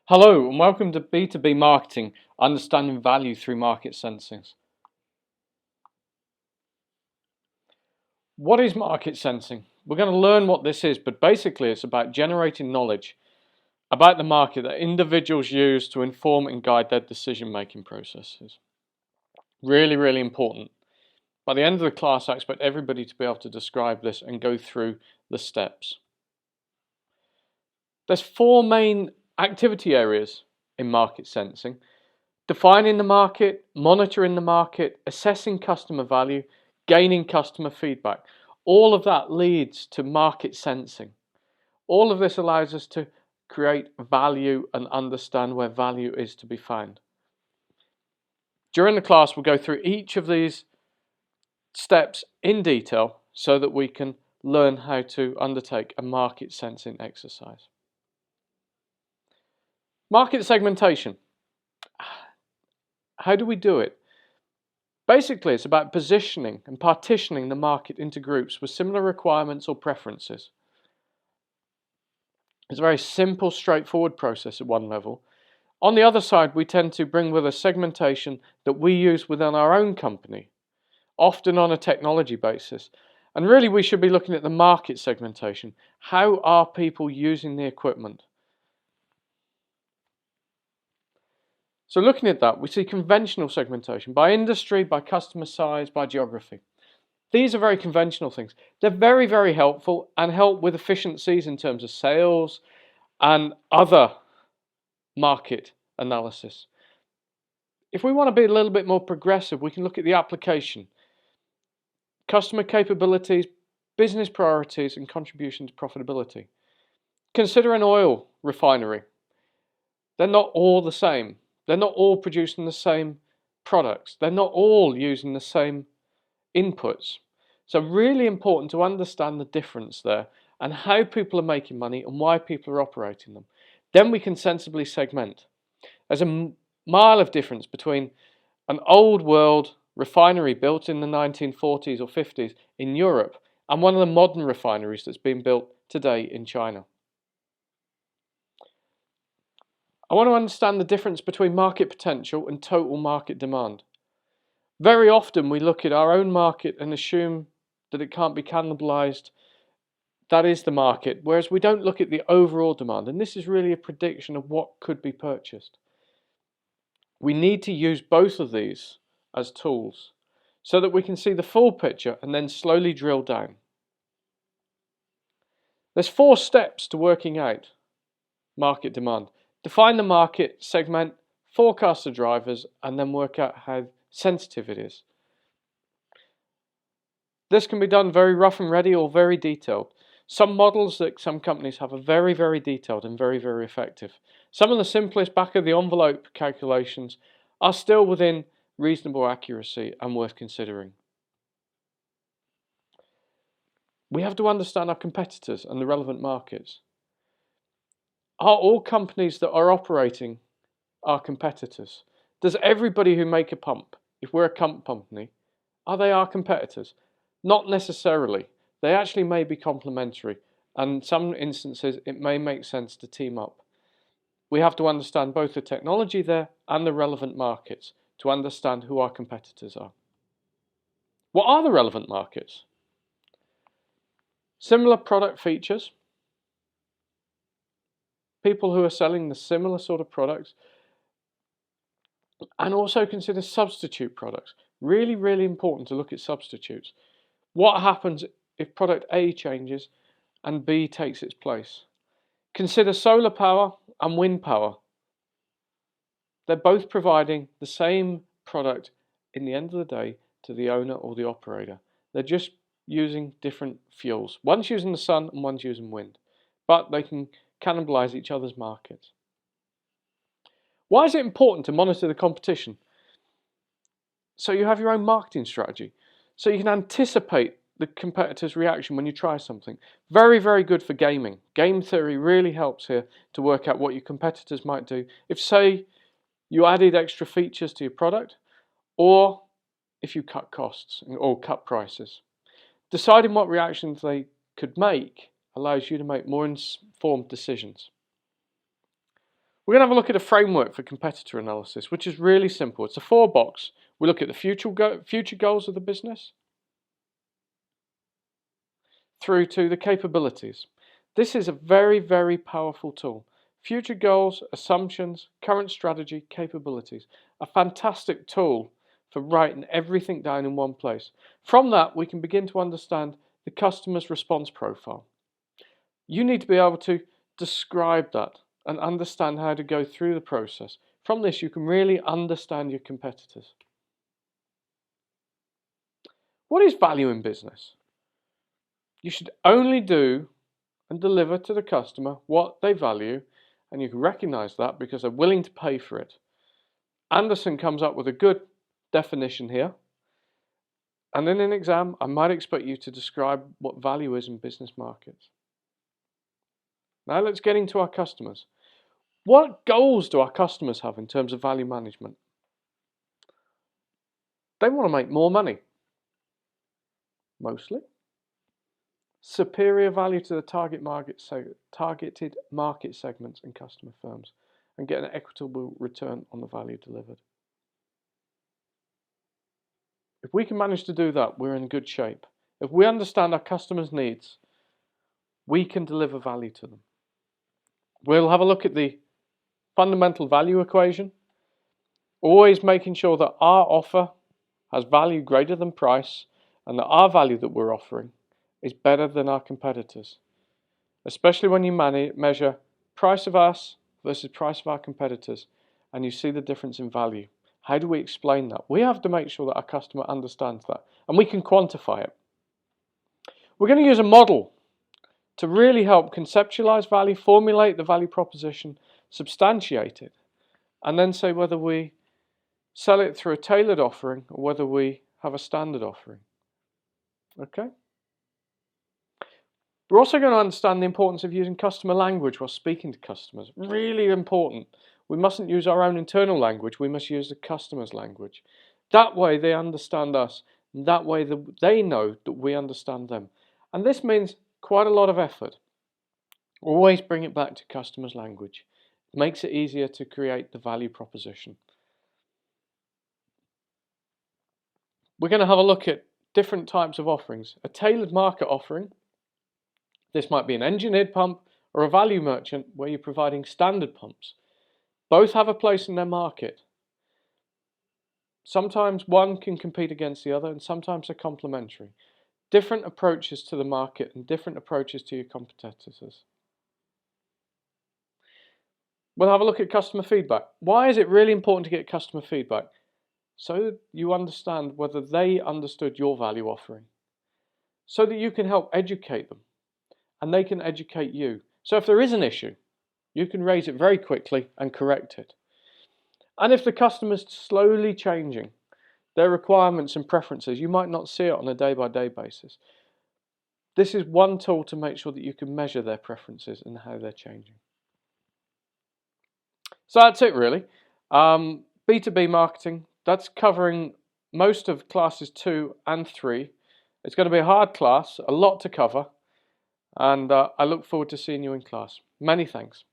Hello and welcome to B2B Marketing, understanding value through market sensing. What is market sensing? We're going to learn what this is, but basically it's about generating knowledge about the market that individuals use to inform and guide their decision-making processes. Really important. By the end of the class, I expect everybody to be able to describe this and go through the steps. There's four main activity areas in market sensing: defining the market, monitoring the market, assessing customer value, gaining customer feedback. All of that leads to market sensing. All of this allows us to create value and understand where value is to be found. During the class, we'll go through each of these steps in detail so that we can learn how to undertake a market sensing exercise. Market segmentation. How do we do it? Basically, it's about positioning and partitioning the market into groups with similar requirements or preferences. It's a very simple, straightforward process at one level. On the other side, we tend to bring with us segmentation that we use within our own company, often on a technology basis. And really, we should be looking at the market segmentation. How are people using the equipment? So looking at that, we see conventional segmentation by industry, by customer size, by geography. These are very conventional things. They're very helpful and help with efficiencies in terms of sales and other market analysis. If we want to be a little bit more progressive, we can look at the application, customer capabilities, business priorities, and contribution to profitability. Consider an oil refinery. They're not all the same. They're not all producing the same products. They're not all using the same inputs. So really important to understand the difference there and how people are making money and why people are operating them. Then we can sensibly segment. There's a mile of difference between an old world refinery built in the 1940s or 50s in Europe and one of the modern refineries that's being built today in China. I want to understand the difference between market potential and total market demand. Very often we look at our own market and assume that it can't be cannibalized. That is the market, whereas we don't look at the overall demand, and this is really a prediction of what could be purchased. We need to use both of these as tools so that we can see the full picture and then slowly drill down. There's four steps to working out market demand. Define the market, segment, forecast the drivers, and then work out how sensitive it is. This can be done very rough and ready or very detailed. Some models that some companies have are very detailed and very effective. Some of the simplest back of the envelope calculations are still within reasonable accuracy and worth considering. We have to understand our competitors and the relevant markets. Are all companies that are operating our competitors? Does everybody who make a pump, if we're a pump company, are they our competitors? Not necessarily. They actually may be complementary, and in some instances it may make sense to team up. We have to understand both the technology there and the relevant markets to understand who our competitors are. What are the relevant markets? Similar product features. People who are selling the similar sort of products, and also consider substitute products. Really important to look at substitutes. What happens if product A changes and B takes its place? Consider solar power and wind power. They're both providing the same product in the end of the day to the owner or the operator. They're just using different fuels. One's using the sun and one's using wind, but they can cannibalize each other's markets. Why is it important to monitor the competition? So you have your own marketing strategy, so you can anticipate the competitor's reaction when you try something. Very good for gaming. Game theory really helps here to work out what your competitors might do. If, say, you added extra features to your product, or if you cut costs or cut prices. Deciding what reactions they could make allows you to make more informed decisions. We're going to have a look at a framework for competitor analysis, which is really simple. It's a 4-box. We look at the future goals of the business through to the capabilities. This is a very, very powerful tool. Future goals, assumptions, current strategy, capabilities. A fantastic tool for writing everything down in one place. From that, we can begin to understand the customer's response profile. You need to be able to describe that and understand how to go through the process. From this, you can really understand your competitors. What is value in business? You should only do and deliver to the customer what they value, and you can recognize that because they're willing to pay for it. Anderson comes up with a good definition here. And in an exam, I might expect you to describe what value is in business markets. Now let's get into our customers. What goals do our customers have in terms of value management? They want to make more money, mostly. Superior value to the targeted market segments and customer firms, and get an equitable return on the value delivered. If we can manage to do that, we're in good shape. If we understand our customers' needs, we can deliver value to them. We'll have a look at the fundamental value equation, always making sure that our offer has value greater than price and that our value that we're offering is better than our competitors, especially when you measure price of us versus price of our competitors and you see the difference in value. How do we explain that? We have to make sure that our customer understands that and we can quantify it. We're going to use a model to really help conceptualize value, formulate the value proposition, substantiate it, and then say whether we sell it through a tailored offering or whether we have a standard offering. Okay? We're also going to understand the importance of using customer language while speaking to customers. Really important. We mustn't use our own internal language, we must use the customer's language. That way they understand us, and that way they know that we understand them. And this means quite a lot of effort. Always bring it back to customer's language. It makes it easier to create the value proposition. We're going to have a look at different types of offerings. A tailored market offering. This might be an engineered pump or a value merchant where you're providing standard pumps. Both have a place in their market. Sometimes one can compete against the other and sometimes they're complementary. Different approaches to the market and different approaches to your competitors. We'll have a look at customer feedback. Why is it really important to get customer feedback? So that you understand whether they understood your value offering. So that you can help educate them and they can educate you. So if there is an issue, you can raise it very quickly and correct it. And if the customer's slowly changing their requirements and preferences, you might not see it on a day-by-day basis. This is one tool to make sure that you can measure their preferences and how they're changing. So that's it really. B2B marketing, that's covering most of classes 2 and 3. It's going to be a hard class, a lot to cover, and I look forward to seeing you in class. Many thanks.